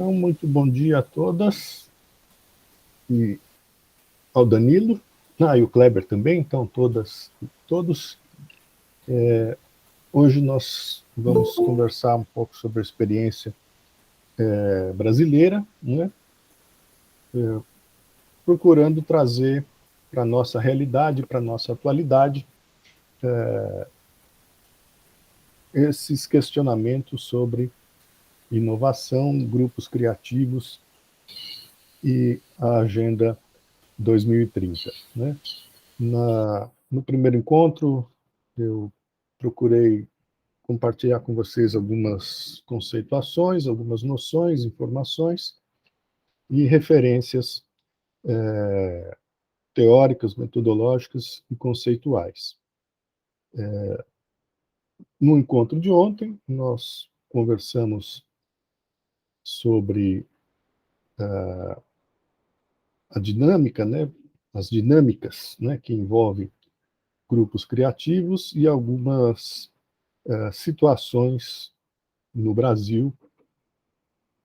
Então, muito bom dia a todas, e ao Danilo, e o Kleber também, então todas e todos. Hoje nós vamos conversar um pouco sobre a experiência brasileira, né? Procurando trazer para a nossa realidade, para a nossa atualidade, esses questionamentos sobre inovação, grupos criativos e a Agenda 2030. Né? No primeiro encontro, eu procurei compartilhar com vocês algumas conceituações, algumas noções, informações e referências teóricas, metodológicas e conceituais. No encontro de ontem, nós conversamos sobre a dinâmica, né, as dinâmicas, né, que envolvem grupos criativos e algumas situações no Brasil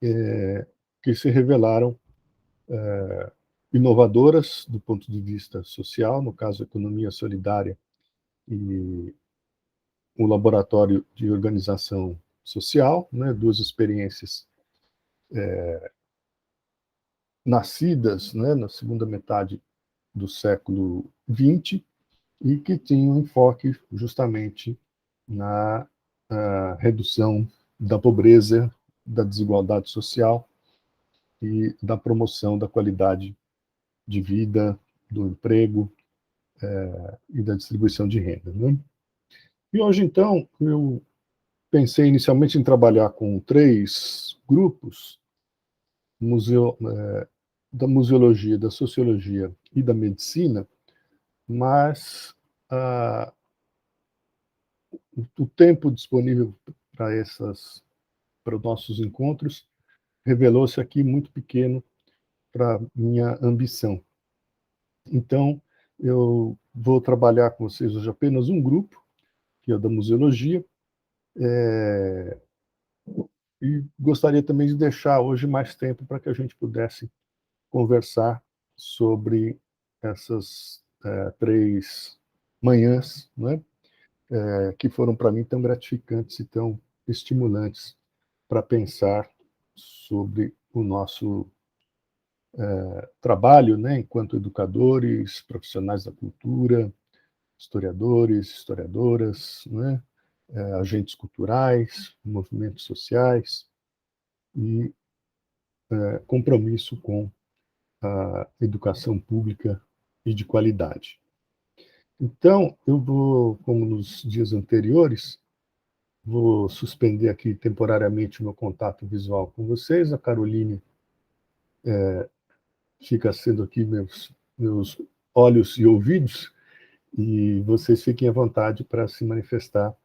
que se revelaram inovadoras do ponto de vista social, no caso, a economia solidária e o laboratório de organização social, né, duas experiências nascidas, né, na segunda metade do século XX e que tinham enfoque justamente na redução da pobreza, da desigualdade social e da promoção da qualidade de vida, do emprego e da distribuição de renda. Né? E hoje, então, eu pensei inicialmente em trabalhar com três grupos, museu, da museologia, da sociologia e da medicina, mas o tempo disponível para os nossos encontros revelou-se aqui muito pequeno para minha ambição. Então, eu vou trabalhar com vocês hoje apenas um grupo, que é o da museologia, e gostaria também de deixar hoje mais tempo para que a gente pudesse conversar sobre essas três manhãs, né, que foram para mim tão gratificantes e tão estimulantes para pensar sobre o nosso trabalho, né, enquanto educadores, profissionais da cultura, historiadores, historiadoras, né, agentes culturais, movimentos sociais e compromisso com a educação pública e de qualidade. Então, eu vou, como nos dias anteriores, vou suspender aqui temporariamente o meu contato visual com vocês. A Caroline fica sendo aqui meus olhos e ouvidos, e vocês fiquem à vontade para se manifestar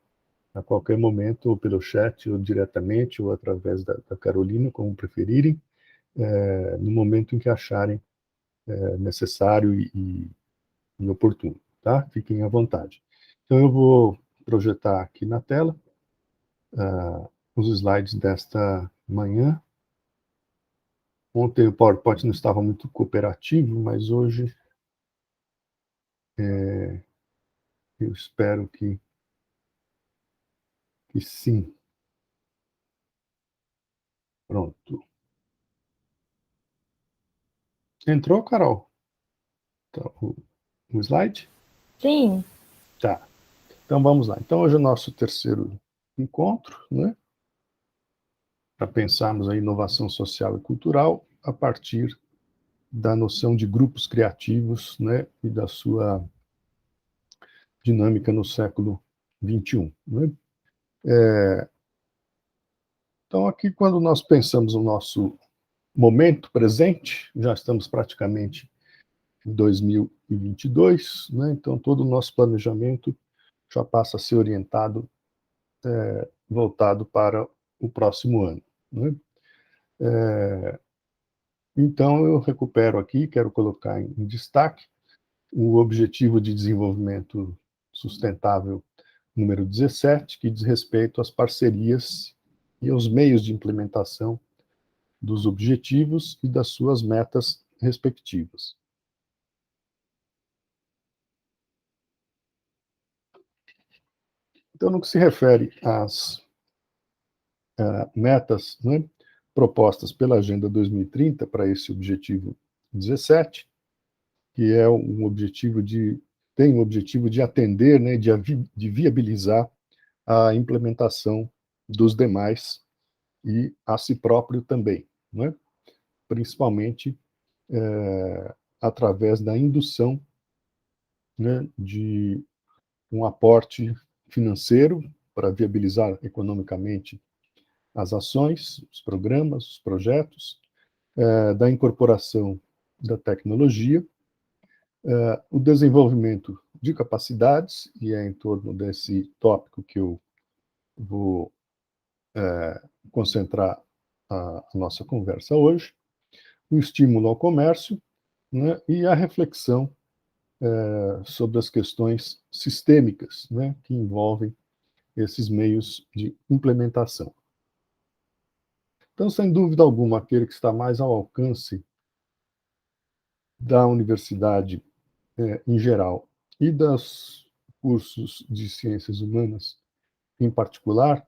a qualquer momento, ou pelo chat, ou diretamente, ou através da Carolina, como preferirem, no momento em que acharem necessário e oportuno, tá? Fiquem à vontade. Então, eu vou projetar aqui na tela os slides desta manhã. Ontem o PowerPoint não estava muito cooperativo, mas hoje eu espero que sim. Pronto. Entrou, Carol? Tá, o slide? Sim. Tá. Então vamos lá. Então hoje é o nosso terceiro encontro, né? Para pensarmos a inovação social e cultural a partir da noção de grupos criativos, né? E da sua dinâmica no século XXI. Né? Então aqui quando nós pensamos no nosso momento presente, já estamos praticamente em 2022, né? Então todo o nosso planejamento já passa a ser orientado, voltado para o próximo ano. Né? Então, eu recupero aqui, quero colocar em destaque o Objetivo de Desenvolvimento Sustentável número 17, que diz respeito às parcerias e aos meios de implementação dos objetivos e das suas metas respectivas. Então, no que se refere às metas, né, propostas pela Agenda 2030 para esse objetivo 17, que é um objetivo tem o objetivo de atender, né, de viabilizar a implementação dos demais e a si próprio também, né? Principalmente através da indução, né, de um aporte financeiro para viabilizar economicamente as ações, os programas, os projetos, da incorporação da tecnologia, o desenvolvimento de capacidades, e é em torno desse tópico que eu vou concentrar a nossa conversa hoje, o estímulo ao comércio, né, e a reflexão sobre as questões sistêmicas, né, que envolvem esses meios de implementação. Então, sem dúvida alguma, aquele que está mais ao alcance da universidade em geral e dos cursos de ciências humanas em particular,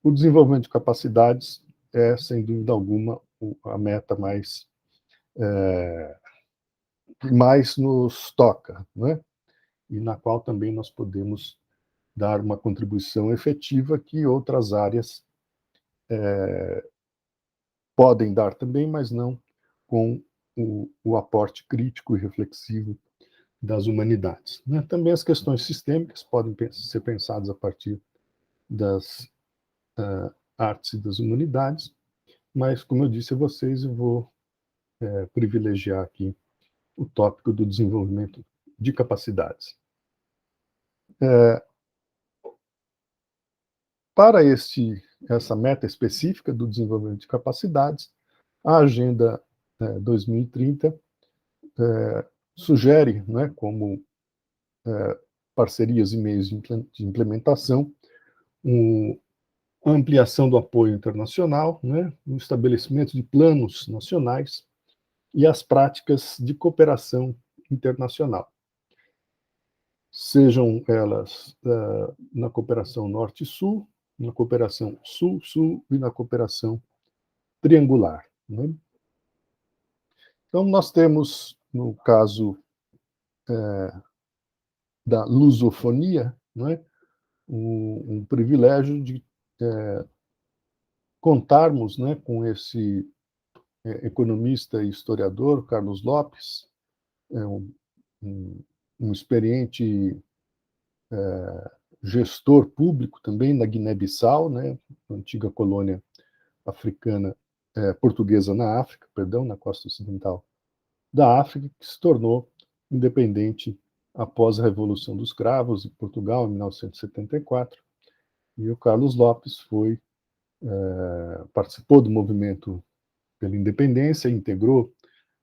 o desenvolvimento de capacidades é, sem dúvida alguma, a meta que mais nos toca, né? E na qual também nós podemos dar uma contribuição efetiva que outras áreas podem dar também, mas não com o aporte crítico e reflexivo das humanidades, né? Também as questões sistêmicas podem ser pensadas a partir das artes e das humanidades, mas, como eu disse a vocês, eu vou privilegiar aqui o tópico do desenvolvimento de capacidades. Para essa meta específica do desenvolvimento de capacidades, a Agenda 2030 sugere, né, como parcerias e meios de implementação, a ampliação do apoio internacional, né, o estabelecimento de planos nacionais e as práticas de cooperação internacional, sejam elas na cooperação norte-sul, na cooperação sul-sul e na cooperação triangular, né? Então, nós temos, no caso da lusofonia, né, um privilégio de contarmos, né, com esse economista e historiador, Carlos Lopes, um, um experiente gestor público também na Guiné-Bissau, né, antiga colônia africana, portuguesa na África, perdão, na costa ocidental da África, que se tornou independente após a Revolução dos Cravos em Portugal, em 1974. E o Carlos Lopes participou do movimento pela independência, integrou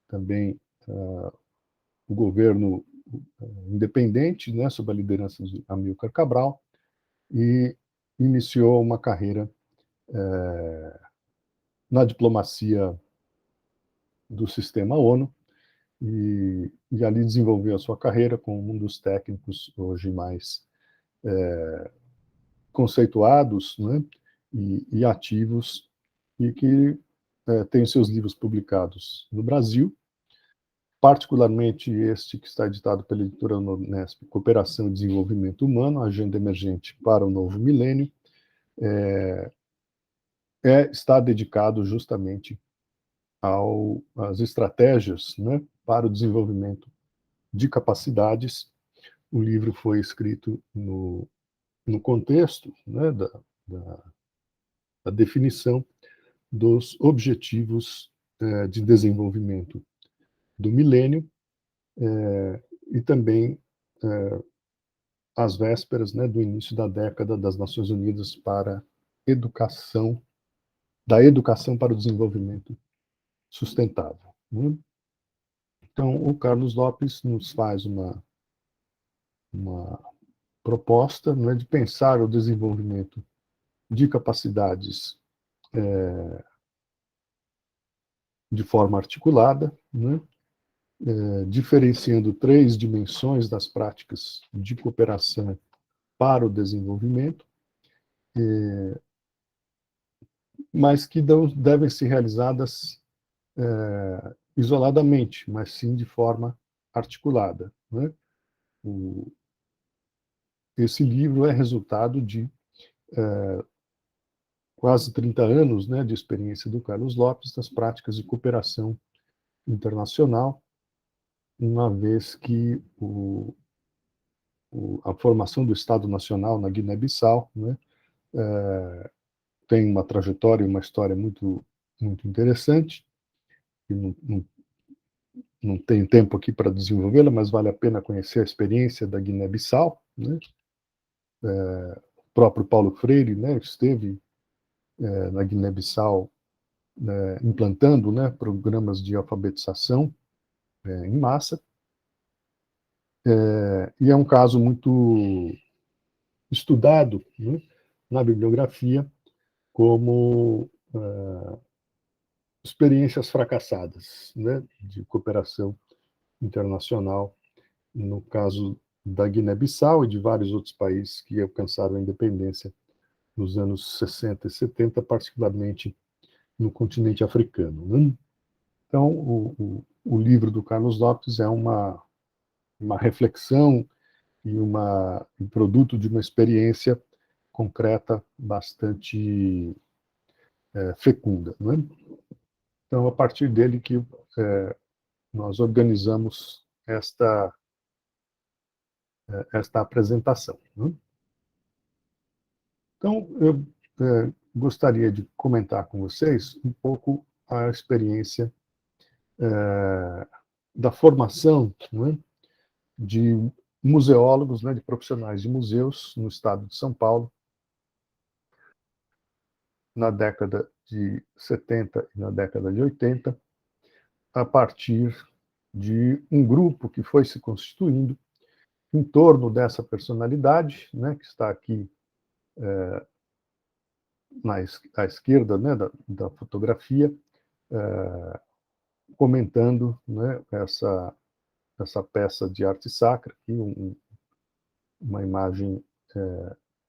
também o governo independente, né, sob a liderança de Amílcar Cabral, e iniciou uma carreira na diplomacia do sistema ONU, e ali desenvolveu a sua carreira como um dos técnicos hoje mais conceituados, né, e ativos, e que tem seus livros publicados no Brasil, particularmente este que está editado pela editora Unesp, Cooperação e Desenvolvimento Humano, Agenda Emergente para o Novo Milênio, está dedicado justamente às estratégias, né, para o desenvolvimento de capacidades. O livro foi escrito no contexto, né, da definição dos objetivos de desenvolvimento do milênio, e também às vésperas, né, do início da década das Nações Unidas para da educação para o desenvolvimento sustentável, né? Então, o Carlos Lopes nos faz uma proposta, né, de pensar o desenvolvimento de capacidades de forma articulada, né, diferenciando 3 dimensões das práticas de cooperação para o desenvolvimento, mas que não devem ser realizadas isoladamente, mas sim de forma articulada, né? Esse livro é resultado de quase 30 anos, né, de experiência do Carlos Lopes nas práticas de cooperação internacional, uma vez que a formação do Estado Nacional na Guiné-Bissau, né, tem uma trajetória e uma história muito, muito interessante, e não tenho tempo aqui para desenvolvê-la, mas vale a pena conhecer a experiência da Guiné-Bissau, né? O próprio Paulo Freire, né, esteve na Guiné-Bissau implantando, né, programas de alfabetização em massa, e é um caso muito estudado, né, na bibliografia como experiências fracassadas, né, de cooperação internacional, no caso da Guiné-Bissau e de vários outros países que alcançaram a independência nos anos 60 e 70, particularmente no continente africano, né? Então, o livro do Carlos Lopes é uma reflexão e um produto de uma experiência concreta bastante fecunda, né? Então, a partir dele que nós organizamos esta apresentação, né? Então, eu gostaria de comentar com vocês um pouco a experiência da formação, né, de museólogos, né, de profissionais de museus no estado de São Paulo, na década de 70 e na década de 80, a partir de um grupo que foi se constituindo em torno dessa personalidade, né, que está aqui à esquerda, né, da fotografia, comentando, né, essa peça de arte sacra, aqui, uma imagem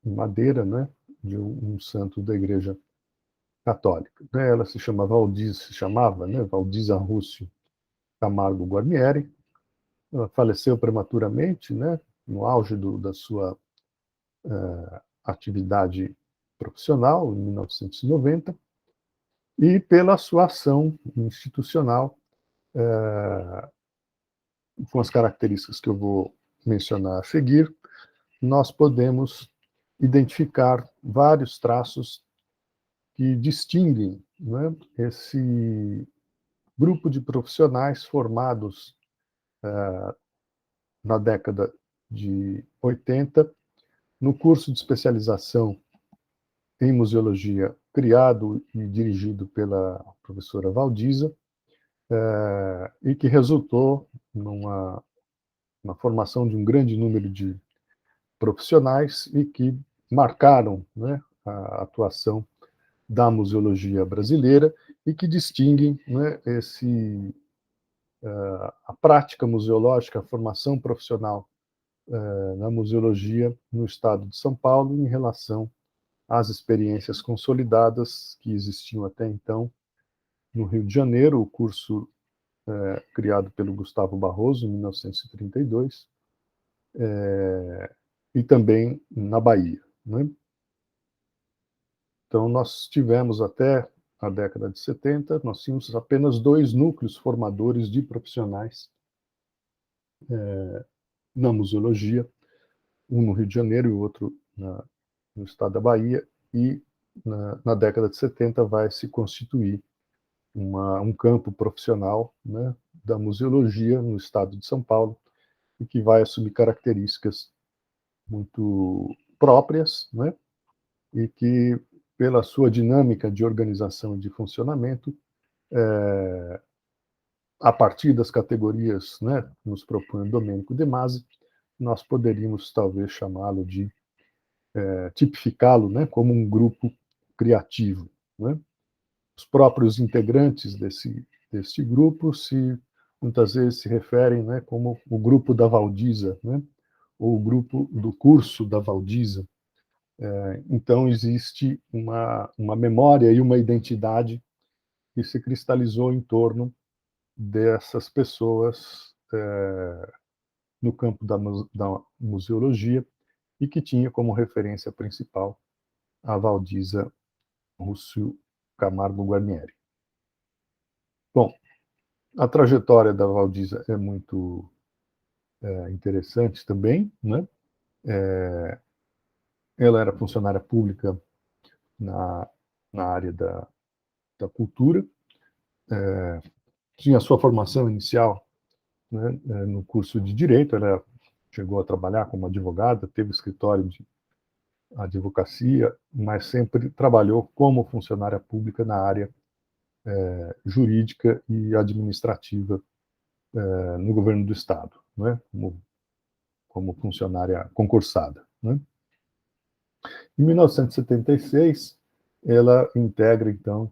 em madeira, né, de um santo da Igreja Católica. Ela se chamava, né, Valdiza Rússio Camargo Guarnieri. Ela faleceu prematuramente, né, no auge da sua atividade profissional, em 1990, e pela sua ação institucional, com as características que eu vou mencionar a seguir, nós podemos identificar vários traços que distinguem, né, esse grupo de profissionais formados na década de 80, no curso de especialização em museologia, criado e dirigido pela professora Valdiza, e que resultou na formação de um grande número de profissionais e que marcaram, né, a atuação da museologia brasileira e que distinguem, né, a prática museológica, a formação profissional na museologia no estado de São Paulo em relação às experiências consolidadas que existiam até então no Rio de Janeiro, o curso criado pelo Gustavo Barroso, em 1932, e também na Bahia, né? Então, nós tivemos até a década de 70, nós tínhamos apenas 2 núcleos formadores de profissionais na museologia, um no Rio de Janeiro e o outro no estado da Bahia, e na década de 70 vai se constituir um campo profissional, né, da museologia no estado de São Paulo, e que vai assumir características muito próprias, né, e que, pela sua dinâmica de organização e de funcionamento, a partir das categorias, né, nos propõe Domênico De Masi, nós poderíamos talvez chamá-lo de tipificá-lo, né, como um grupo criativo, né? Os próprios integrantes desse deste grupo muitas vezes se referem, né, como o grupo da Valdisa, né, ou o grupo do curso da Valdisa. Então, existe uma memória e uma identidade que se cristalizou em torno dessas pessoas no campo da museologia e que tinha como referência principal a Valdisa Rússio Camargo Guarnieri. Bom, a trajetória da Valdisa é muito interessante também, né? Ela era funcionária pública na área da cultura, tinha a sua formação inicial, né, no curso de Direito, ela chegou a trabalhar como advogada, teve escritório de advocacia, mas sempre trabalhou como funcionária pública na área jurídica e administrativa no governo do Estado, né, como funcionária concursada. Né. Em 1976, ela integra, então,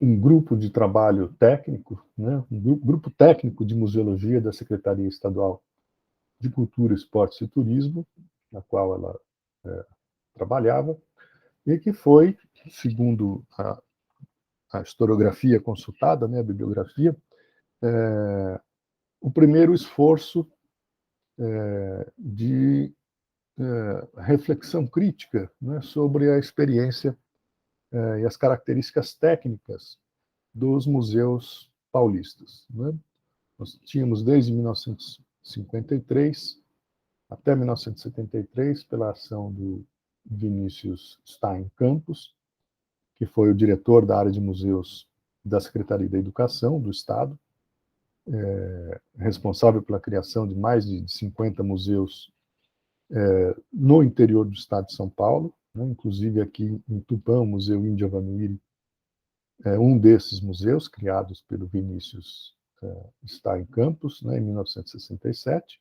um grupo de trabalho técnico, né, um grupo técnico de museologia da Secretaria Estadual de Cultura, Esportes e Turismo, na qual ela trabalhava, e que foi, segundo a historiografia consultada, né, a bibliografia, o primeiro esforço de reflexão crítica, né, sobre a experiência e as características técnicas dos museus paulistas. Né? Nós tínhamos desde 1953 até 1973, pela ação do Vinícius Stein Campos, que foi o diretor da área de museus da Secretaria da Educação do Estado, responsável pela criação de mais de 50 museus no interior do estado de São Paulo, né, inclusive aqui em Tupã, o Museu Índio Avanuíri é um desses museus criados pelo Vinícius Stein Campos, né, em 1967.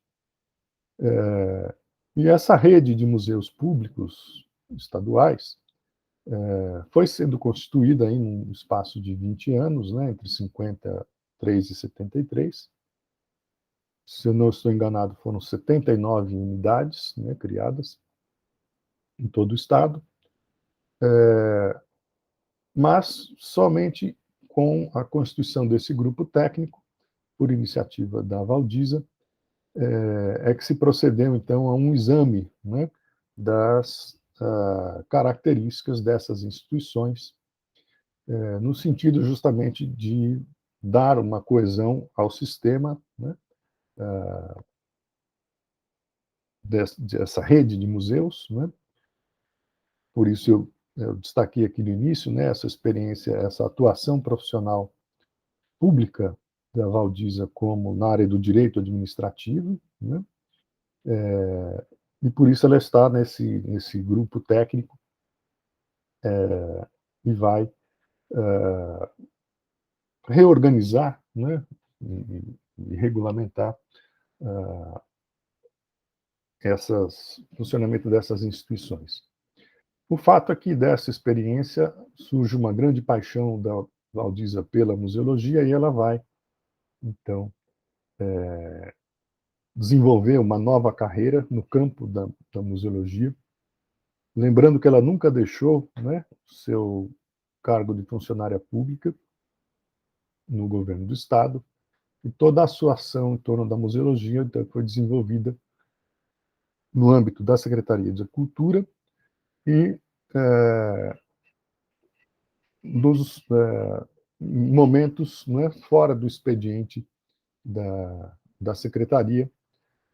E essa rede de museus públicos estaduais foi sendo constituída em um espaço de 20 anos, né, entre 53 e 73. Se eu não estou enganado, foram 79 unidades, né, criadas em todo o estado, mas somente com a constituição desse grupo técnico, por iniciativa da Valdisa, que se procedeu, então, a um exame, né, das características dessas instituições, no sentido justamente de dar uma coesão ao sistema, né, dessa rede de museus, né? Por isso eu destaquei aqui no início, né, essa experiência, essa atuação profissional pública da Valdisa como na área do direito administrativo, né? E por isso ela está nesse grupo técnico e vai reorganizar, né, e regulamentar funcionamento dessas instituições. O fato é que dessa experiência surge uma grande paixão da Valdisa pela museologia e ela vai, então, desenvolver uma nova carreira no campo da museologia, lembrando que ela nunca deixou, né, seu cargo de funcionária pública no governo do Estado, e toda a sua ação em torno da museologia então, foi desenvolvida no âmbito da Secretaria de Cultura e dos momentos, né, fora do expediente da Secretaria,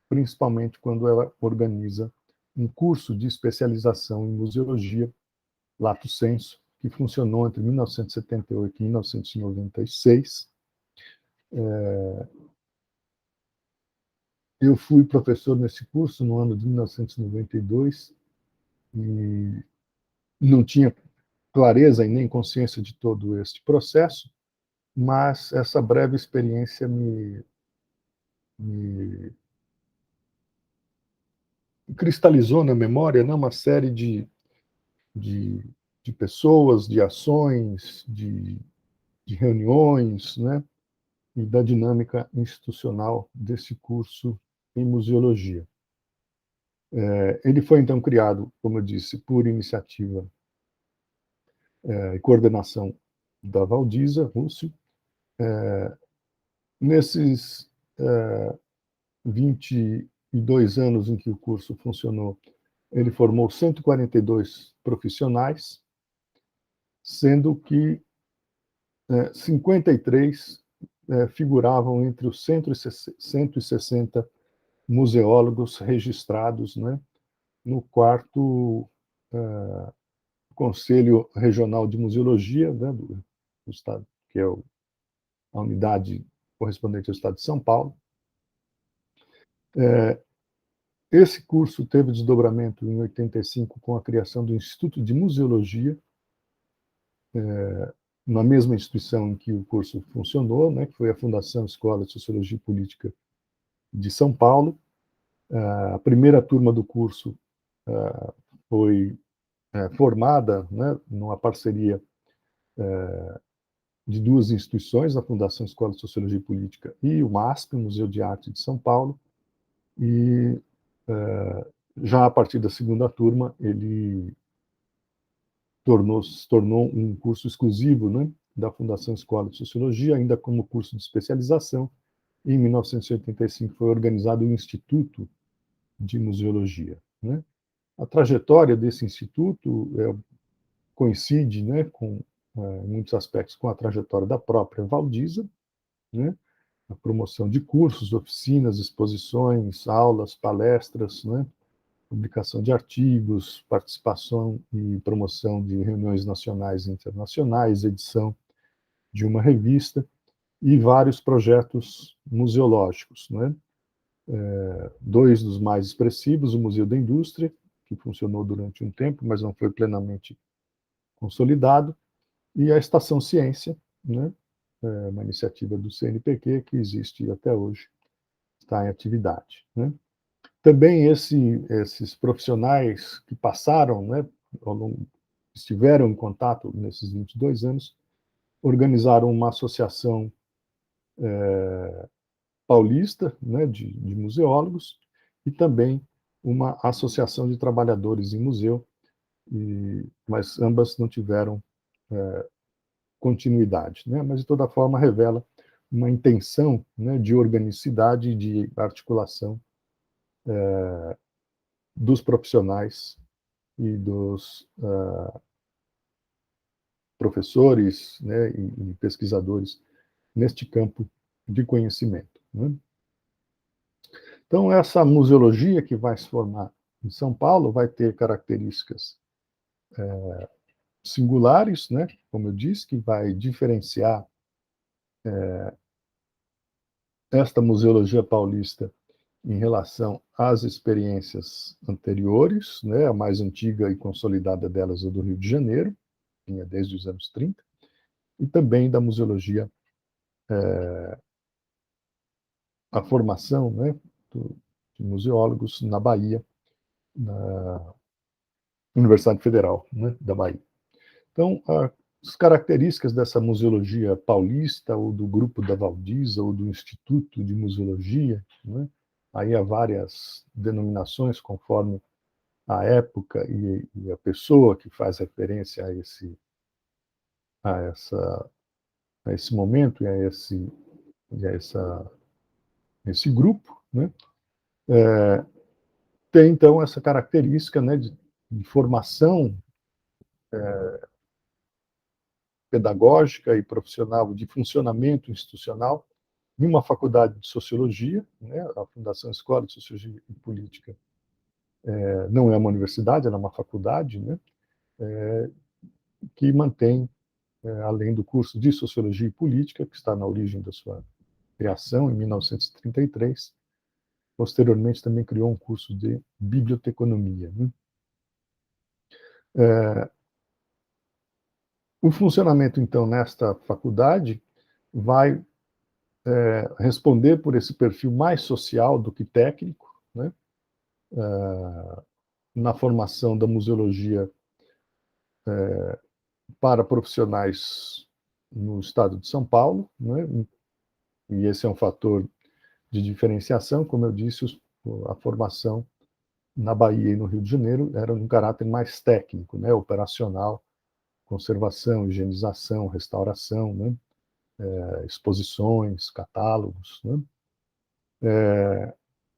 principalmente quando ela organiza um curso de especialização em museologia, lato sensu, que funcionou entre 1978 e 1996. Eu fui professor nesse curso no ano de 1992 e não tinha clareza e nem consciência de todo este processo, mas essa breve experiência me cristalizou na memória, né, uma série de pessoas, de ações, de de reuniões, né, e da dinâmica institucional desse curso em museologia. Ele foi, então, criado, como eu disse, por iniciativa e coordenação da Valdiza Russo. Nesses 22 anos em que o curso funcionou, ele formou 142 profissionais, sendo que 53 figuravam entre os 160 museólogos registrados, né, no quarto Conselho Regional de Museologia, né, do Estado, que é a unidade correspondente ao Estado de São Paulo. Esse curso teve desdobramento em 85 com a criação do Instituto de Museologia, na mesma instituição em que o curso funcionou, né, que foi a Fundação Escola de Sociologia e Política de São Paulo. A primeira turma do curso foi formada, né, numa parceria de duas instituições, a Fundação Escola de Sociologia e Política e o MASP, o Museu de Arte de São Paulo, e já a partir da segunda turma ele se tornou um curso exclusivo, né, da Fundação Escola de Sociologia, ainda como curso de especialização. Em 1985 foi organizado o Instituto de Museologia, né? A trajetória desse instituto coincide, né, em muitos aspectos, com a trajetória da própria Valdiza, né? A promoção de cursos, oficinas, exposições, aulas, palestras, né? Publicação de artigos, participação e promoção de reuniões nacionais e internacionais, edição de uma revista e vários projetos museológicos, né? Dois dos mais expressivos, o Museu da Indústria, que funcionou durante um tempo, mas não foi plenamente consolidado, e a Estação Ciência, né? Uma iniciativa do CNPq que existe até hoje, está em atividade, né? Também esses profissionais que passaram, né, estiveram em contato nesses 22 anos, organizaram uma associação paulista, né, de museólogos e também uma associação de trabalhadores em museu, mas ambas não tiveram continuidade, né? Mas de toda forma revela uma intenção, né, de organicidade e de articulação dos profissionais e dos professores, né, e pesquisadores neste campo de conhecimento, né? Então, essa museologia que vai se formar em São Paulo vai ter características singulares, né, como eu disse, que vai diferenciar esta museologia paulista em relação às experiências anteriores, né, a mais antiga e consolidada delas é do Rio de Janeiro, vinha desde os anos 30, e também da museologia, a formação, né, de museólogos na Bahia, na Universidade Federal, né, da Bahia. Então, as características dessa museologia paulista, ou do grupo da Valdiza, ou do Instituto de Museologia, né, aí há várias denominações conforme a época e a pessoa que faz referência a esse momento e esse grupo, né? Tem então essa característica, né, de formação pedagógica e profissional, de funcionamento institucional, em uma faculdade de sociologia, né, a Fundação Escola de Sociologia e Política não é uma universidade, ela é uma faculdade, né, que mantém, além do curso de Sociologia e Política, que está na origem da sua criação, em 1933, posteriormente também criou um curso de biblioteconomia, né? O funcionamento, então, nesta faculdade vai responder por esse perfil mais social do que técnico, né? Na formação da museologia para profissionais no estado de São Paulo, né? E esse é um fator de diferenciação, como eu disse, a formação na Bahia e no Rio de Janeiro era um caráter mais técnico, né? Operacional, conservação, higienização, restauração, né? Exposições, catálogos, né?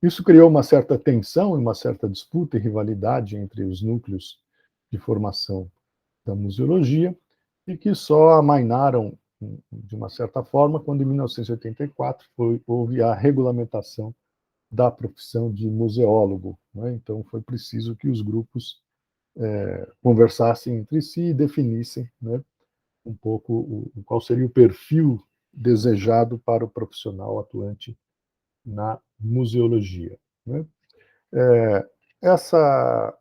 Isso criou uma certa tensão e uma certa disputa e rivalidade entre os núcleos de formação da museologia, e que só amainaram, de uma certa forma, quando, em 1984, houve a regulamentação da profissão de museólogo, né? Então, foi preciso que os grupos conversassem entre si e definissem, né, um pouco qual seria o perfil desejado para o profissional atuante na museologia, né? Essa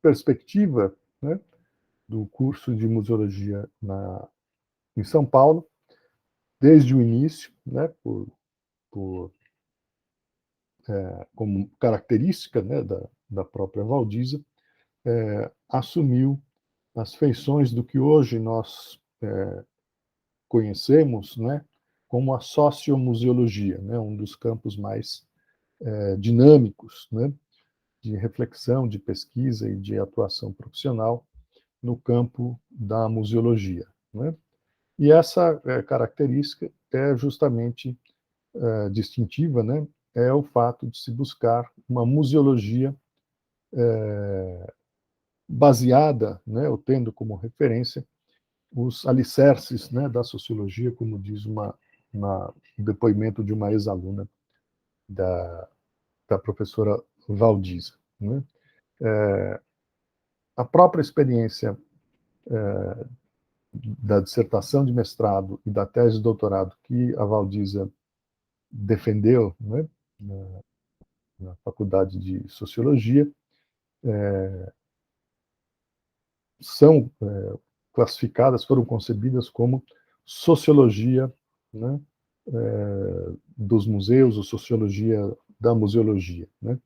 perspectiva, né, do curso de museologia em São Paulo, desde o início, né, por como característica, né, da própria Valdisa, assumiu as feições do que hoje nós conhecemos, né, como a sociomuseologia, né, um dos campos mais dinâmicos, né, de reflexão, de pesquisa e de atuação profissional no campo da museologia, né? E essa característica é justamente distintiva, né? É o fato de se buscar uma museologia baseada, né, ou tendo como referência os alicerces, né, da sociologia, como diz um depoimento de uma ex-aluna da professora Valdisa, né? A própria experiência da dissertação de mestrado e da tese de doutorado que a Valdisa defendeu, né, na Faculdade de Sociologia, são classificadas, foram concebidas como sociologia, né, dos museus, ou sociologia da museologia, né?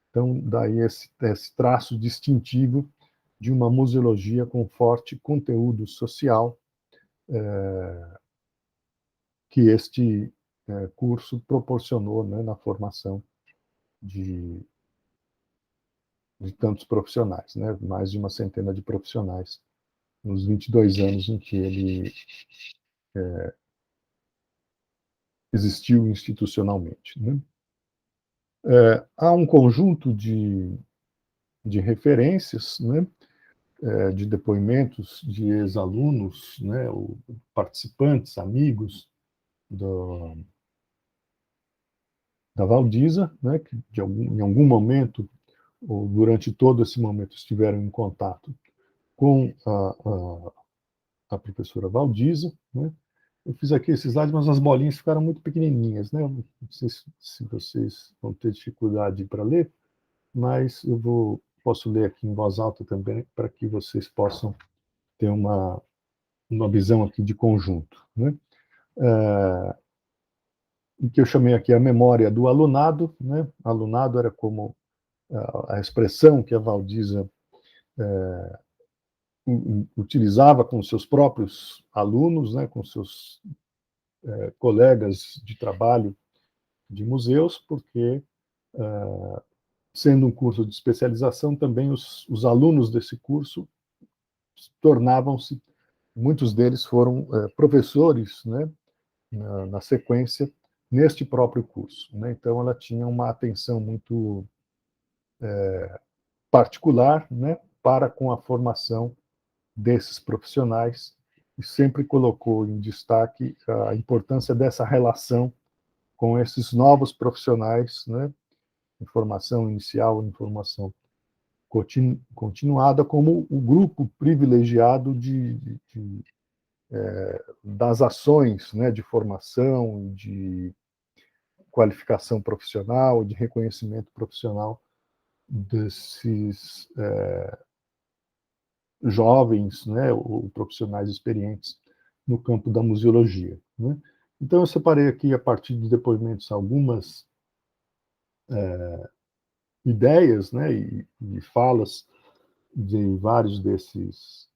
Então, daí esse traço distintivo de uma museologia com forte conteúdo social, que este curso proporcionou, né, na formação de, de tantos profissionais, né? Mais de uma centena de profissionais nos 22 anos em que ele existiu institucionalmente, né? Há um conjunto de referências, né, de depoimentos de ex-alunos, né, participantes, amigos do, da Valdisa, né, que em algum momento, ou durante todo esse momento, estiveram em contato com a professora Valdisa, né? Eu fiz aqui esses slides, mas as bolinhas ficaram muito pequenininhas, né? Não sei se vocês vão ter dificuldade para ler, mas posso ler aqui em voz alta também, para que vocês possam ter uma visão aqui de conjunto, né? O que eu chamei aqui a memória do alunado, né? Alunado era como a expressão que a Valdisa utilizava com seus próprios alunos, né? Com seus colegas de trabalho de museus, porque, sendo um curso de especialização, também os alunos desse curso tornavam-se, muitos deles foram professores, né, na sequência, neste próprio curso, né? Então, ela tinha uma atenção muito particular, né, para com a formação desses profissionais, e sempre colocou em destaque a importância dessa relação com esses novos profissionais, né, em formação inicial, em formação continuada, como o grupo privilegiado das ações, né, de formação, de qualificação profissional, de reconhecimento profissional desses jovens, né, ou profissionais experientes no campo da museologia, né? Então, eu separei aqui, a partir de depoimentos, algumas ideias, né, e falas de vários desses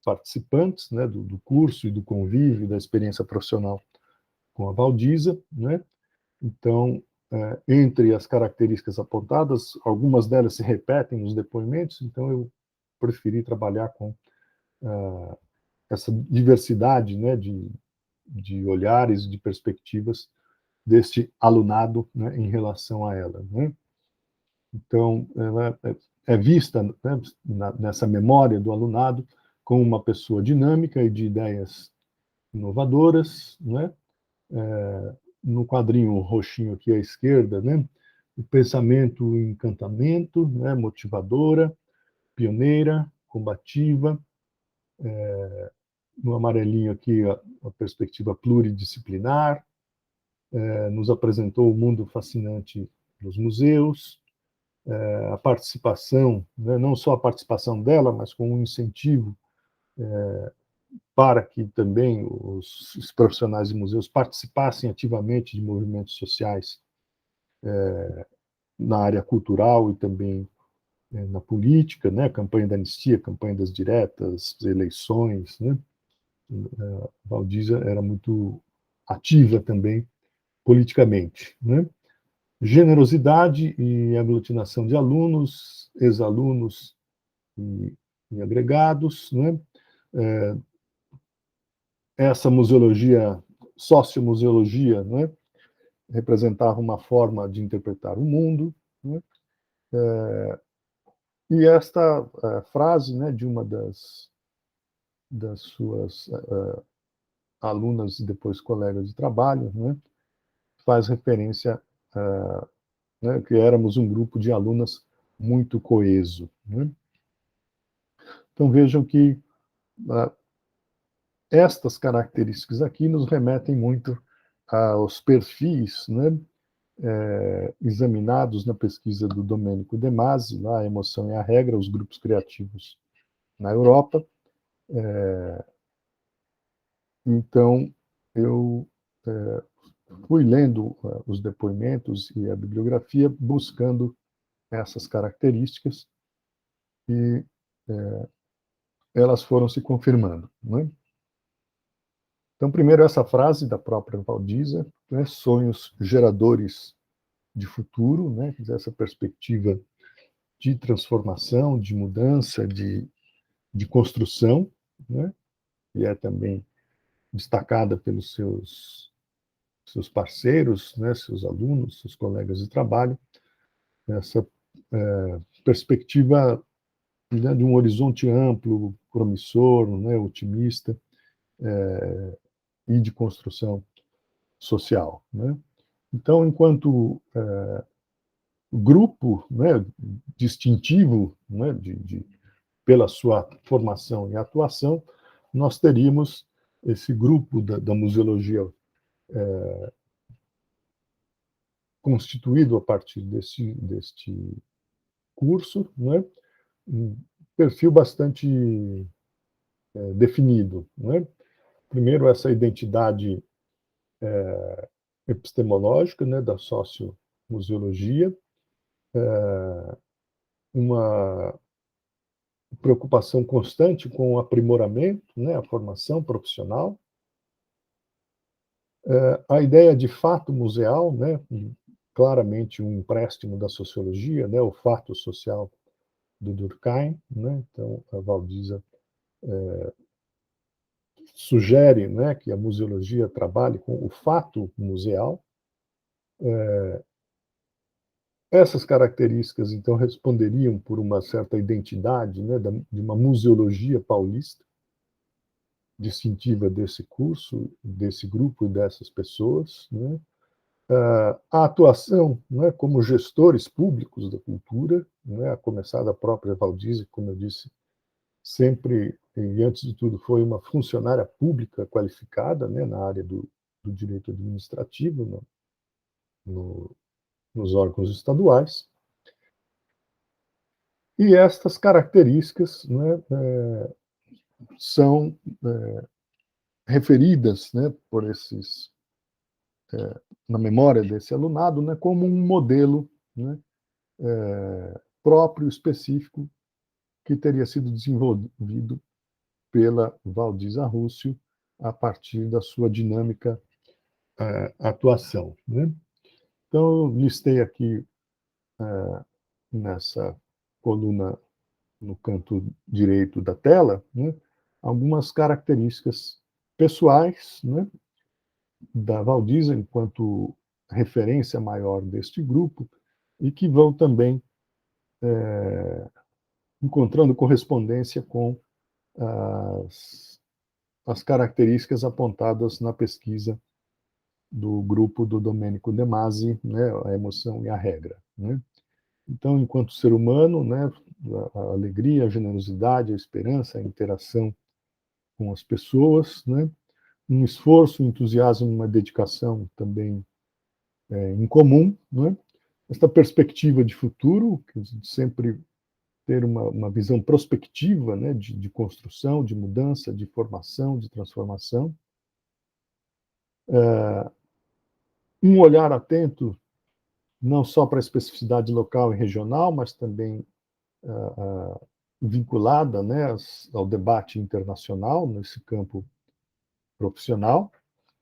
participantes, né, do curso e do convívio, da experiência profissional com a Valdisa, né? Então, entre as características apontadas, algumas delas se repetem nos depoimentos, então eu preferi trabalhar com essa diversidade, né, de olhares, de perspectivas deste alunado, né, em relação a ela, né? Então, ela é vista, né, nessa memória do alunado como uma pessoa dinâmica e de ideias inovadoras, né? No quadrinho roxinho aqui à esquerda, né? O pensamento e encantamento, né? Motivadora, pioneira, combativa. No amarelinho aqui, a perspectiva pluridisciplinar. Nos apresentou o mundo fascinante dos museus, a participação, né? Não só a participação dela, mas com um incentivo para que também os profissionais de museus participassem ativamente de movimentos sociais na área cultural e também na política, né? Campanha da anistia, campanha das diretas, eleições, né? A Valdisa era muito ativa também politicamente, né? Generosidade e aglutinação de alunos, ex-alunos e agregados, né? Essa museologia, sociomuseologia, né? Representava uma forma de interpretar o mundo, né? E esta frase, né, de uma das suas alunas e depois colegas de trabalho, né, faz referência né, que éramos um grupo de alunas muito coeso, né? Então vejam que estas características aqui nos remetem muito aos perfis, né, examinados na pesquisa do Domenico De Masi, lá, A Emoção e a Regra, os grupos criativos na Europa. Então, eu fui lendo os depoimentos e a bibliografia, buscando essas características, e elas foram se confirmando, né? Então, primeiro, essa frase da própria Valdisa, né, sonhos geradores de futuro, né, essa perspectiva de transformação, de mudança, de construção, né, e é também destacada pelos seus parceiros, né, seus alunos, seus colegas de trabalho, essa perspectiva, né, de um horizonte amplo, promissor, né, otimista, e de construção social, né? Então, enquanto grupo, né, distintivo, né, pela sua formação e atuação, nós teríamos esse grupo da museologia constituído a partir deste curso, né, um perfil bastante definido, né? Primeiro, essa identidade epistemológica, né, da sociomuseologia, uma preocupação constante com o aprimoramento, né, a formação profissional, a ideia de fato museal, né, claramente um empréstimo da sociologia, né, o fato social do Durkheim, né? Então a Valdisa sugere, né, que a museologia trabalhe com o fato museal. Essas características, então, responderiam por uma certa identidade, né, de uma museologia paulista, distintiva desse curso, desse grupo e dessas pessoas, né? A atuação, né, como gestores públicos da cultura, né, a começar da própria Valdisa, como eu disse, sempre, e antes de tudo, foi uma funcionária pública qualificada, né, na área do direito administrativo, nos órgãos estaduais. E estas características, né, são referidas, né, por esses, na memória desse alunado, né, como um modelo, né, próprio, específico, que teria sido desenvolvido pela Valdiza Rússio a partir da sua dinâmica atuação, né? Então, eu listei aqui nessa coluna no canto direito da tela, né, algumas características pessoais, né, da Valdiza enquanto referência maior deste grupo e que vão também encontrando correspondência com as características apontadas na pesquisa do grupo do Domenico De Masi, né, a emoção e a regra, né? Então, enquanto ser humano, né, a alegria, a generosidade, a esperança, a interação com as pessoas, né, um esforço, um entusiasmo, uma dedicação também em comum, né? Esta perspectiva de futuro, que sempre ter uma visão prospectiva, né, de construção, de mudança, de formação, de transformação, um olhar atento não só para a especificidade local e regional, mas também vinculada, né, ao debate internacional nesse campo profissional,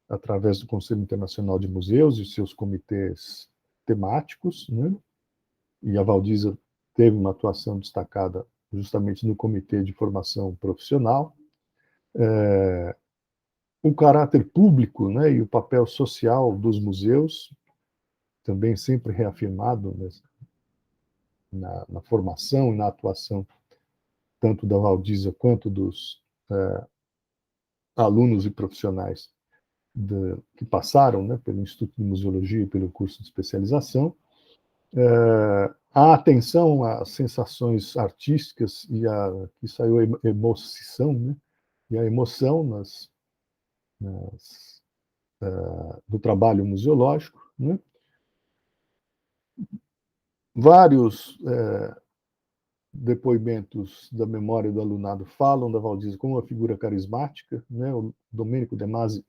através do Conselho Internacional de Museus e seus comitês temáticos, né? E a Valdiza teve uma atuação destacada justamente no Comitê de Formação Profissional. O caráter público, né, e o papel social dos museus, também sempre reafirmado na formação e na atuação tanto da Valdiza quanto dos alunos e profissionais que passaram, né, pelo Instituto de Museologia e pelo curso de especialização. A atenção às sensações artísticas e que saiu a emoção, né, e a emoção do trabalho museológico, né? Vários depoimentos da memória do alunado falam da Valdiza como uma figura carismática, né? O Domenico De Masi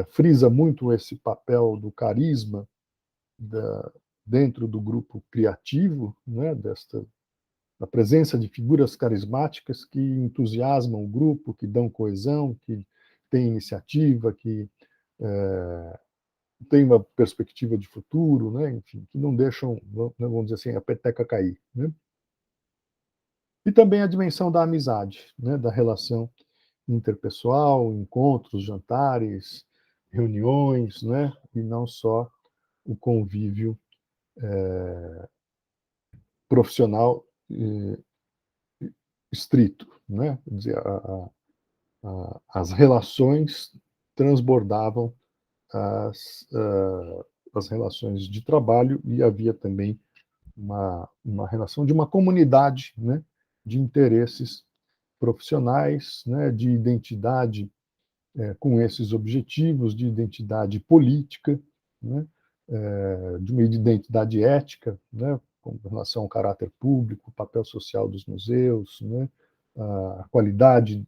frisa muito esse papel do carisma dentro do grupo criativo, né? Da presença de figuras carismáticas que entusiasmam o grupo, que dão coesão, que têm iniciativa, que têm uma perspectiva de futuro, né? Enfim, que não deixam, vamos dizer assim, a peteca cair, né? E também a dimensão da amizade, né? Da relação interpessoal, encontros, jantares, reuniões, né? E não só o convívio profissional estrito, né? Quer dizer, as relações transbordavam as relações de trabalho e havia também uma relação de uma comunidade, né, de interesses profissionais, né, de identidade com esses objetivos, de identidade política, né, de uma identidade ética, né, com relação ao caráter público, o papel social dos museus, né, a qualidade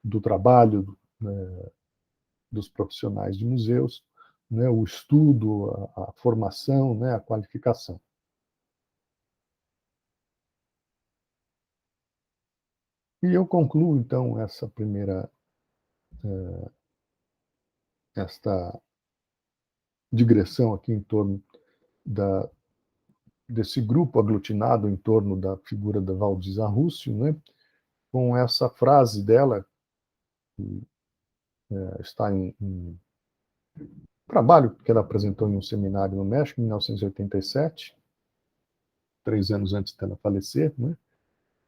do trabalho, né, dos profissionais de museus, né, o estudo, a formação, né, a qualificação. E eu concluo, então, esta digressão aqui em torno desse grupo aglutinado em torno da figura da Valdiza Rússio, né, com essa frase dela, que está em um trabalho que ela apresentou em um seminário no México, em 1987, 3 anos antes dela falecer, né?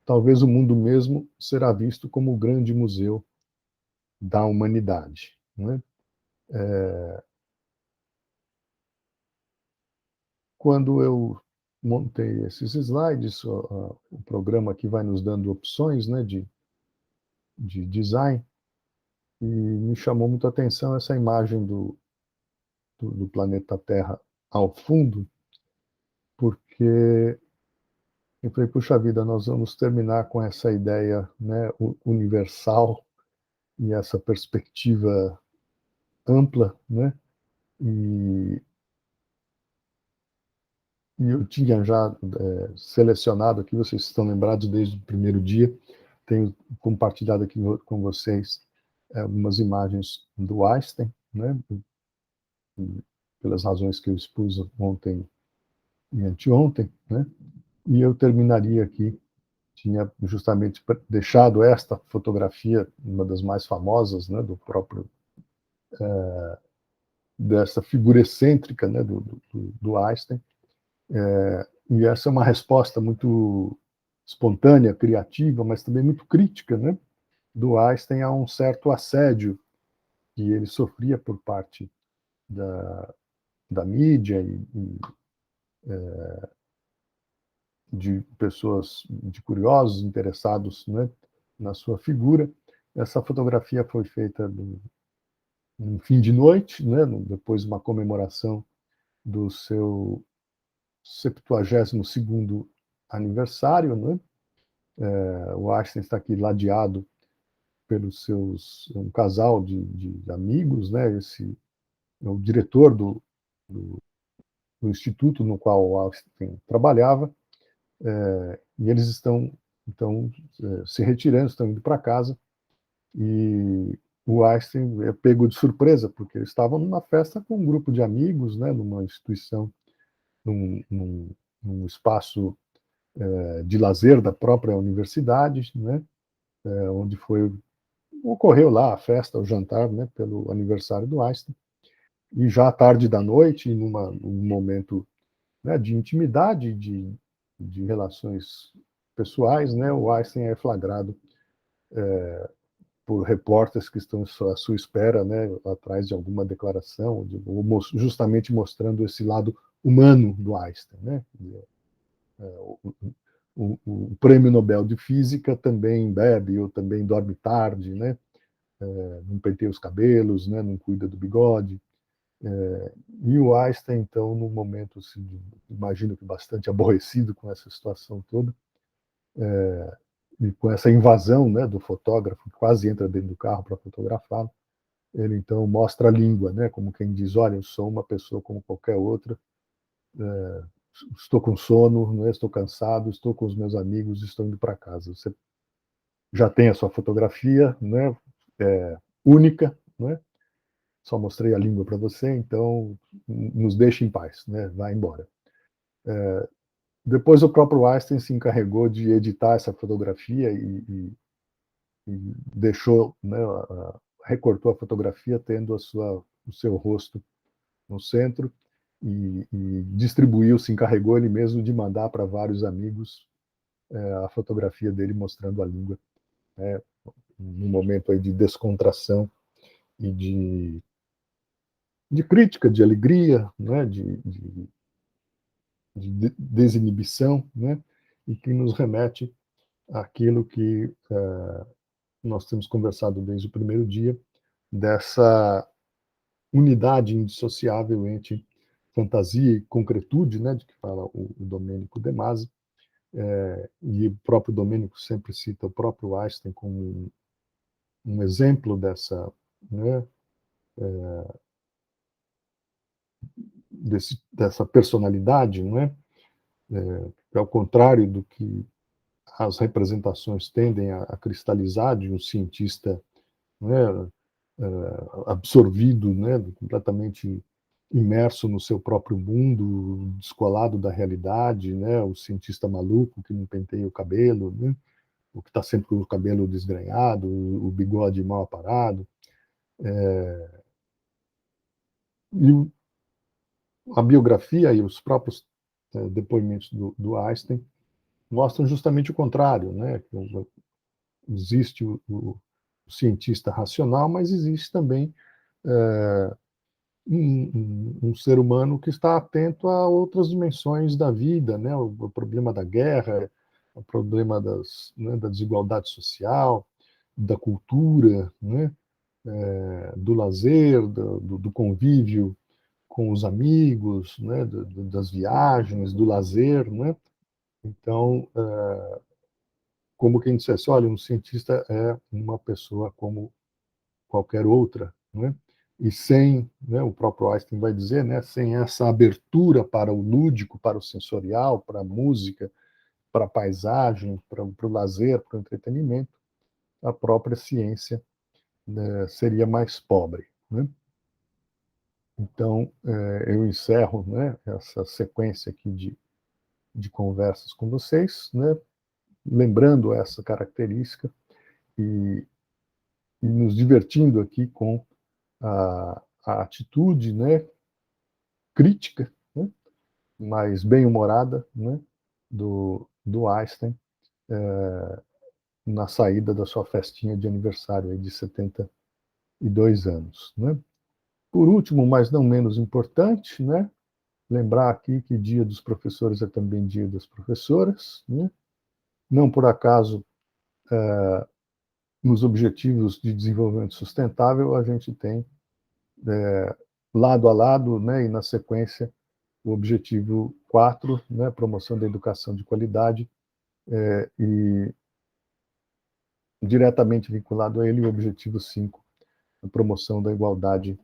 Talvez o mundo mesmo será visto como o grande museu da humanidade, né? Quando eu montei esses slides, o programa aqui vai nos dando opções, né, de design, e me chamou muito a atenção essa imagem do planeta Terra ao fundo, porque eu falei, puxa vida, nós vamos terminar com essa ideia, né, universal e essa perspectiva ampla, né? E, e eu tinha já selecionado aqui, vocês estão lembrados desde o primeiro dia, tenho compartilhado aqui com vocês algumas imagens do Einstein, né, pelas razões que eu expus ontem e anteontem, né, e eu terminaria aqui, tinha justamente deixado esta fotografia, uma das mais famosas, né, do próprio, dessa figura excêntrica, né, do Einstein, e essa é uma resposta muito espontânea, criativa, mas também muito crítica, né, do Einstein a um certo assédio que ele sofria por parte da mídia e de pessoas, de curiosos, interessados, né, na sua figura. Essa fotografia foi feita no fim de noite, né, depois de uma comemoração do seu 72º aniversário, né? O Einstein está aqui ladeado pelos seus um casal de amigos, né? Esse é o diretor do instituto no qual o Einstein trabalhava, e eles estão então se retirando, estão indo para casa, e o Einstein é pego de surpresa porque eles estavam numa festa com um grupo de amigos, né? Numa instituição, num espaço de lazer da própria universidade, né? Onde ocorreu lá a festa, o jantar, né? Pelo aniversário do Einstein. E já à tarde da noite, num momento, né, de intimidade, de relações pessoais, né, o Einstein é flagrado por repórteres que estão à sua espera, né, atrás de alguma declaração, justamente mostrando esse lado humano do Einstein, né? O prêmio Nobel de Física também bebe ou também dorme tarde, né? Não penteia os cabelos, né? Não cuida do bigode. E o Einstein, então, num momento, assim, imagino que bastante aborrecido com essa situação toda, e com essa invasão, né, do fotógrafo, que quase entra dentro do carro para fotografá-lo, ele então mostra a língua, né, como quem diz: olha, eu sou uma pessoa como qualquer outra, estou com sono, né, estou cansado, estou com os meus amigos, estou indo para casa. Você já tem a sua fotografia, né, única, né? Só mostrei a língua para você, então nos deixe em paz, né? Vai embora. Depois o próprio Einstein se encarregou de editar essa fotografia e deixou, né, recortou a fotografia tendo o seu rosto no centro e distribuiu, se encarregou ele mesmo de mandar para vários amigos a fotografia dele mostrando a língua, né, num momento aí de descontração e de crítica, de alegria, né, de desinibição, né, e que nos remete àquilo que nós temos conversado desde o primeiro dia, dessa unidade indissociável entre fantasia e concretude, né, de que fala o Domênico De Masi, e o próprio Domênico sempre cita o próprio Einstein como um exemplo dessa, né, dessa personalidade, não é? Ao contrário do que as representações tendem a cristalizar de um cientista, né, absorvido, né, completamente imerso no seu próprio mundo, descolado da realidade, né, o cientista maluco que não penteia o cabelo, né, o que está sempre com o cabelo desgrenhado, o bigode mal aparado. E a biografia e os próprios depoimentos do Einstein mostram justamente o contrário, né? Existe o cientista racional, mas existe também um ser humano que está atento a outras dimensões da vida, né? O problema da guerra, o problema né, da desigualdade social, da cultura, né? Do lazer, do convívio com os amigos, né? Das viagens, do lazer, né? Então, como quem dissesse, olha, um cientista é uma pessoa como qualquer outra, né? E sem, né, o próprio Einstein vai dizer, né, sem essa abertura para o lúdico, para o sensorial, para a música, para a paisagem, para o lazer, para o entretenimento, a própria ciência, né, seria mais pobre, né? Então, eu encerro, né, essa sequência aqui de conversas com vocês, né, lembrando essa característica e nos divertindo aqui com a atitude, né, crítica, né, mas bem-humorada, né, do Einstein na saída da sua festinha de aniversário aí de 72 anos. Né? Por último, mas não menos importante, né, lembrar aqui que Dia dos Professores é também Dia das Professoras. Né? Não por acaso, nos Objetivos de Desenvolvimento Sustentável, a gente tem, lado a lado, né, e na sequência, o objetivo 4, né, promoção da educação de qualidade, e diretamente vinculado a ele o objetivo 5, a promoção da igualdade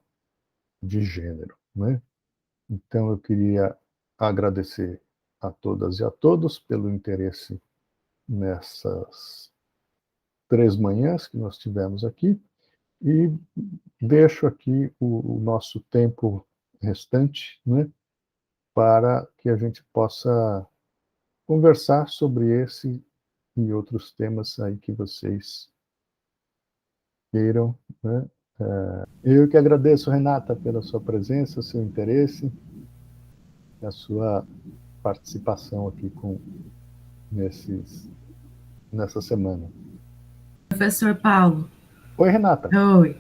de gênero. Né? Então, eu queria agradecer a todas e a todos pelo interesse nessas 3 manhãs que nós tivemos aqui, e deixo aqui o nosso tempo restante, né, para que a gente possa conversar sobre esse e outros temas aí que vocês queiram. Né? Eu que agradeço, Renata, pela sua presença, seu interesse, a sua participação aqui nessa semana. Professor Paulo. Oi, Renata. Oi.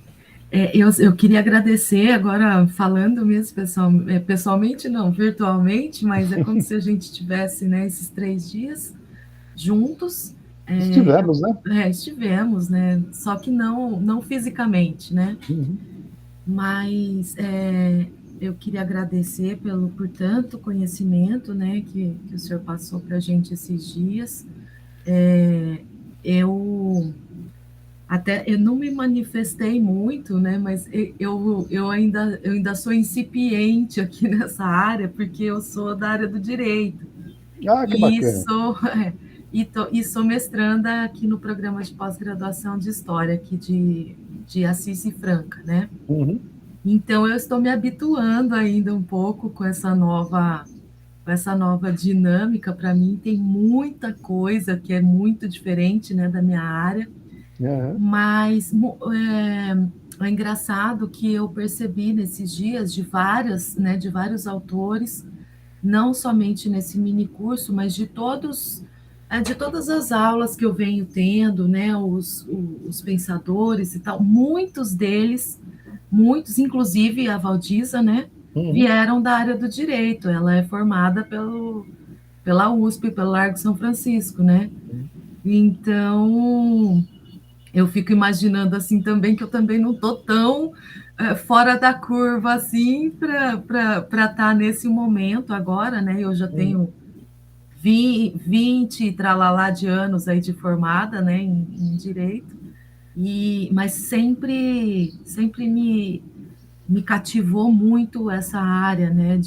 Eu queria agradecer, agora falando mesmo pessoalmente, não, virtualmente, mas é como se a gente tivesse, né, esses 3 dias juntos. Estivemos, né? Estivemos, né? Só que não fisicamente, né? Uhum. Mas eu queria agradecer por tanto conhecimento, né, que o senhor passou para a gente esses dias. Eu não me manifestei muito, né? Mas eu ainda sou incipiente aqui nessa área, porque eu sou da área do direito. Ah, que E bacana. sou, e sou mestranda aqui no programa de pós-graduação de História, aqui de Assis e Franca, né? Uhum. Então, eu estou me habituando ainda um pouco com essa nova dinâmica. Para mim, tem muita coisa que é muito diferente, né, da minha área. Uhum. Mas é engraçado que eu percebi nesses dias de vários autores, não somente nesse mini curso, mas de todas as aulas que eu venho tendo, né, os pensadores e tal, muitos, inclusive a Valdiza, né, Uhum. vieram da área do direito. Ela é formada pela USP, pelo Largo São Francisco, né? Então, eu fico imaginando assim também que eu também não estou tão fora da curva assim para estar nesse momento agora, né? Eu já Uhum. tenho 20 tralalá de anos aí de formada, né, em direito, mas sempre me cativou muito essa área, né,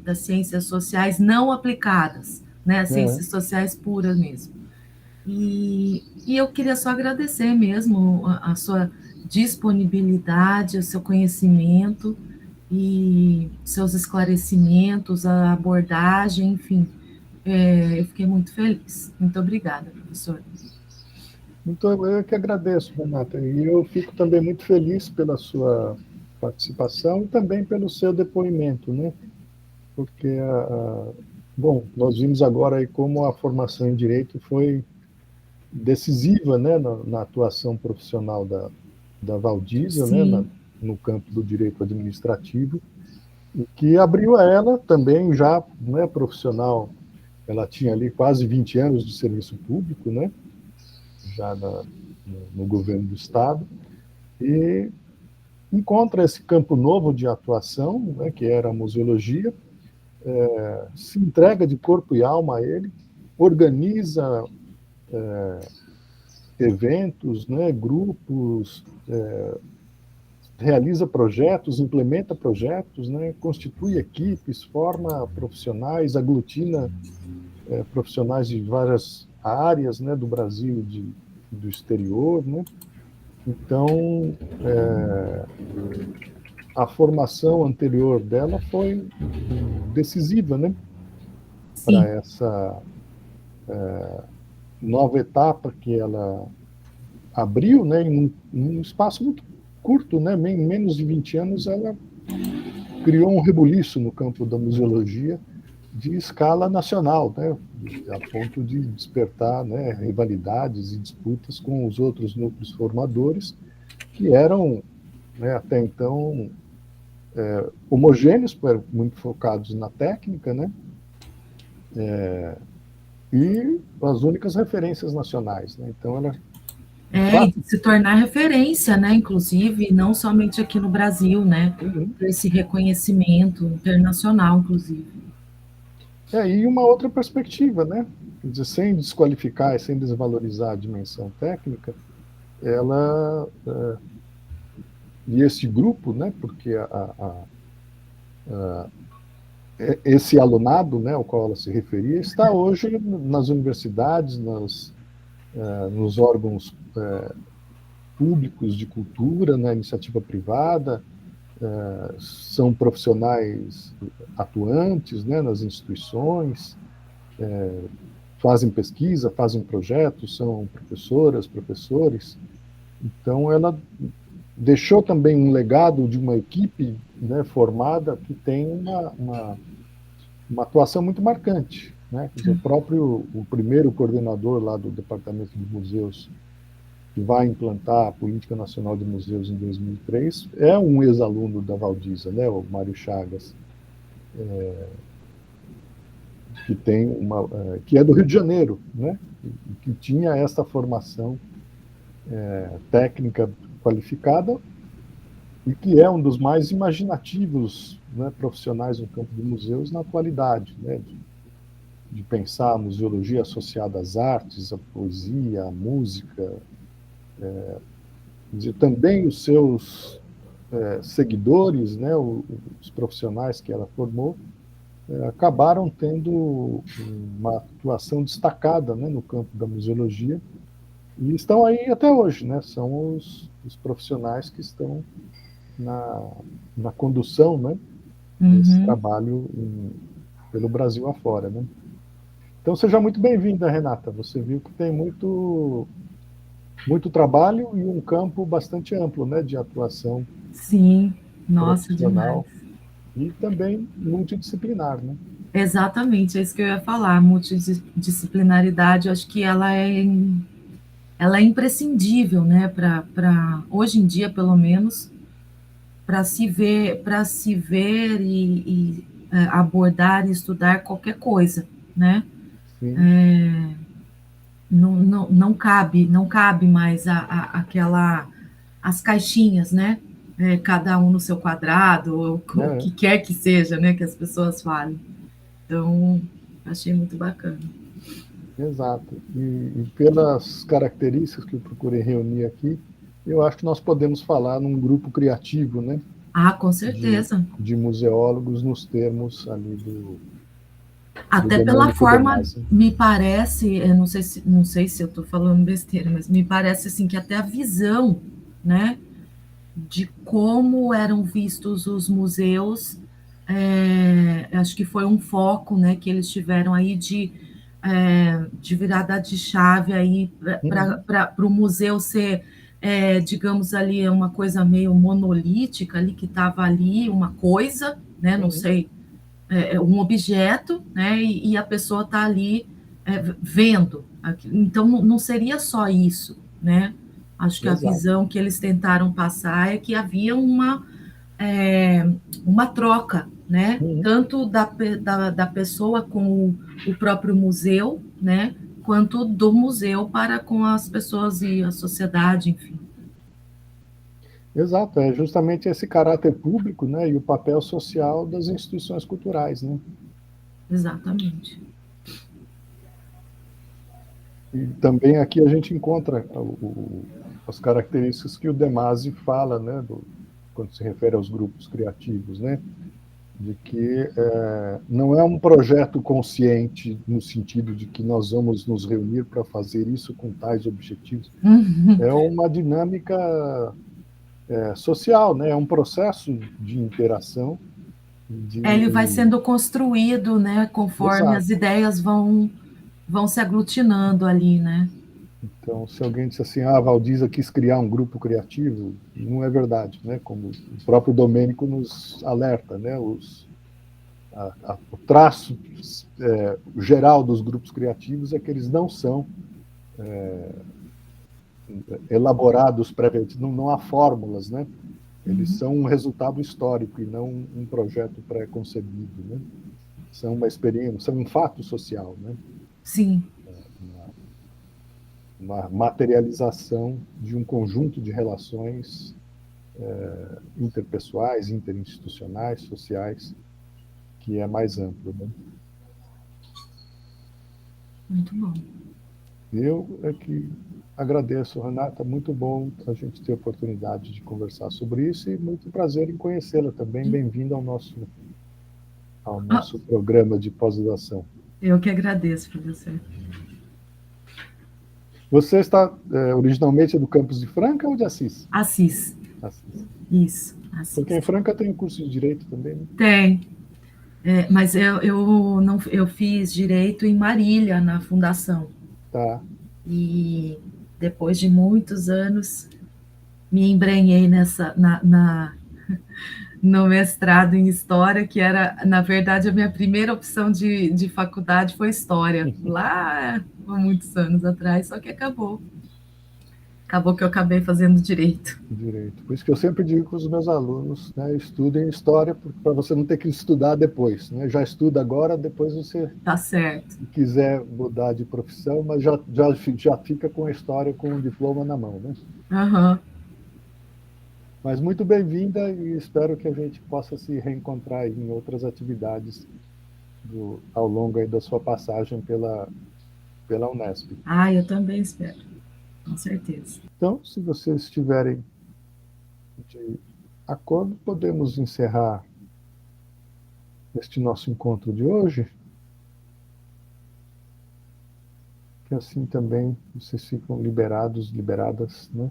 das ciências sociais não aplicadas, né, as Uhum. ciências sociais puras mesmo. E eu queria só agradecer mesmo a sua disponibilidade, o seu conhecimento e seus esclarecimentos, a abordagem, enfim. Eu fiquei muito feliz. Muito obrigada, professor. Então, eu que agradeço, Renata. E eu fico também muito feliz pela sua participação e também pelo seu depoimento, né? Porque, bom, nós vimos agora aí como a formação em direito foi decisiva, né, na atuação profissional da Valdiza, né, Sim, no campo do direito administrativo, e que abriu a ela também já, né, profissional. Ela tinha ali quase 20 anos de serviço público, né, já no governo do Estado, e encontra esse campo novo de atuação, né, que era a museologia, se entrega de corpo e alma a ele, organiza eventos, né, grupos, realiza projetos, implementa projetos, né, constitui equipes, forma profissionais, aglutina profissionais de várias áreas, né, do Brasil e do exterior, né? Então, a formação anterior dela foi decisiva, né, para Sim. essa nova etapa que ela abriu, né, em um espaço muito curto, né, em menos de 20 anos, ela criou um rebuliço no campo da museologia de escala nacional, né, a ponto de despertar, né, rivalidades e disputas com os outros núcleos formadores, que eram, né, até então, homogêneos, muito focados na técnica, né, e as únicas referências nacionais. Né, então, ela, de E fato, de se tornar referência, né, inclusive, não somente aqui no Brasil, né, esse reconhecimento internacional, inclusive. E uma outra perspectiva, né? Quer dizer, sem desqualificar e sem desvalorizar a dimensão técnica, ela e esse grupo, né? Porque esse alunado, né, ao qual ela se referia, está hoje nas universidades, nos órgãos públicos de cultura, na iniciativa privada, são profissionais atuantes, né, nas instituições, fazem pesquisa, fazem projetos, são professoras, professores. Então, ela deixou também um legado de uma equipe, né, formada que tem uma atuação muito marcante. Né? Quer dizer, o primeiro coordenador lá do Departamento de Museus, que vai implantar a Política Nacional de Museus em 2003, é um ex-aluno da Valdisa, né, o Mário Chagas, que é do Rio de Janeiro, né, que tinha essa formação técnica qualificada e que é um dos mais imaginativos, né, profissionais no campo de museus na atualidade, né, de pensar a museologia associada às artes, à poesia, à música, também os seus seguidores, né, os profissionais que ela formou, acabaram tendo uma atuação destacada, né, no campo da museologia e estão aí até hoje, né, são os profissionais que estão na condução, né, desse trabalho pelo Brasil afora, né. Então, seja muito bem-vinda, Renata. Você viu que tem muito trabalho e um campo bastante amplo, né, de atuação. Sim, nossa, demais. Profissional e também multidisciplinar, né? Exatamente, é isso que eu ia falar. A multidisciplinaridade, eu acho que ela é imprescindível, né, para hoje em dia, pelo menos, para se ver e abordar e estudar qualquer coisa, né? Sim. Não cabe mais as caixinhas, né? Cada um no seu quadrado, ou o que quer que seja, né? Que as pessoas falem. Então, achei muito bacana. Exato. E pelas características que eu procurei reunir aqui, eu acho que nós podemos falar num grupo criativo, né? Com certeza. De museólogos nos termos ali do Até pela Domênico De forma, Masi. me parece, eu não sei se eu estou falando besteira, mas me parece assim que até a visão, né, de como eram vistos os museus, acho que foi um foco, né, que eles tiveram aí de virada de chave aí para o museu ser, digamos ali, uma coisa meio monolítica ali, que estava ali, uma coisa, né, não sei, um objeto, né, e a pessoa está ali vendo. Então, não seria só isso, né? Acho que a Exato. visão que eles tentaram passar é que havia uma troca, né? Tanto da pessoa com o próprio museu, né? Quanto do museu para com as pessoas e a sociedade, enfim. Exato, é justamente esse caráter público, né, e o papel social das instituições culturais, né? Exatamente. E também aqui a gente encontra as características que o De Masi fala, né, quando se refere aos grupos criativos, né? de que não é um projeto consciente no sentido de que nós vamos nos reunir para fazer isso com tais objetivos. É uma dinâmica social, né? É um processo de interação. Ele vai sendo construído, né, conforme Exato. as ideias vão se aglutinando ali, né? Então, se alguém disse assim, a Valdiza quis criar um grupo criativo, não é verdade, né? Como o próprio Domênico nos alerta, né? O traço geral dos grupos criativos é que eles não são elaborados previamente, não há fórmulas, né? Eles são um resultado histórico e não um projeto pré-concebido, né? São uma experiência, são um fato social, né? Sim. Uma materialização de um conjunto de relações interpessoais, interinstitucionais, sociais, que é mais amplo, né? Muito bom. Eu é que agradeço, Renata, muito bom a gente ter a oportunidade de conversar sobre isso e muito prazer em conhecê-la também. Bem-vindo ao nosso programa de pós-graduação. Eu que agradeço, professor. Você está originalmente do campus de Franca ou de Assis? Assis. Assis. Isso, Assis. Porque em Franca tem curso de Direito também, né? Tem. Mas eu fiz Direito em Marília, na Fundação. Tá. E depois de muitos anos, me embrenhei no mestrado em História, que era, na verdade, a minha primeira opção de faculdade foi História, lá há muitos anos atrás, só que acabou. Acabou que eu acabei fazendo Direito. Direito. Por isso que eu sempre digo para os meus alunos, né, estudem História, para você não ter que estudar depois. Né? Já estuda agora, depois você Tá certo. quiser mudar de profissão, mas já fica com a História com o diploma na mão. Né? Uhum. Mas muito bem-vinda e espero que a gente possa se reencontrar em outras atividades ao longo aí da sua passagem pela Unesp. Eu também espero, com certeza. Então, se vocês estiverem de acordo, podemos encerrar este nosso encontro de hoje, que assim também vocês ficam liberadas, né,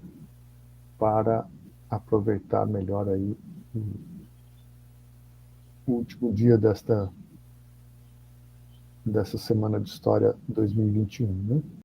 para aproveitar melhor aí o último dia dessa Semana de História 2021, né?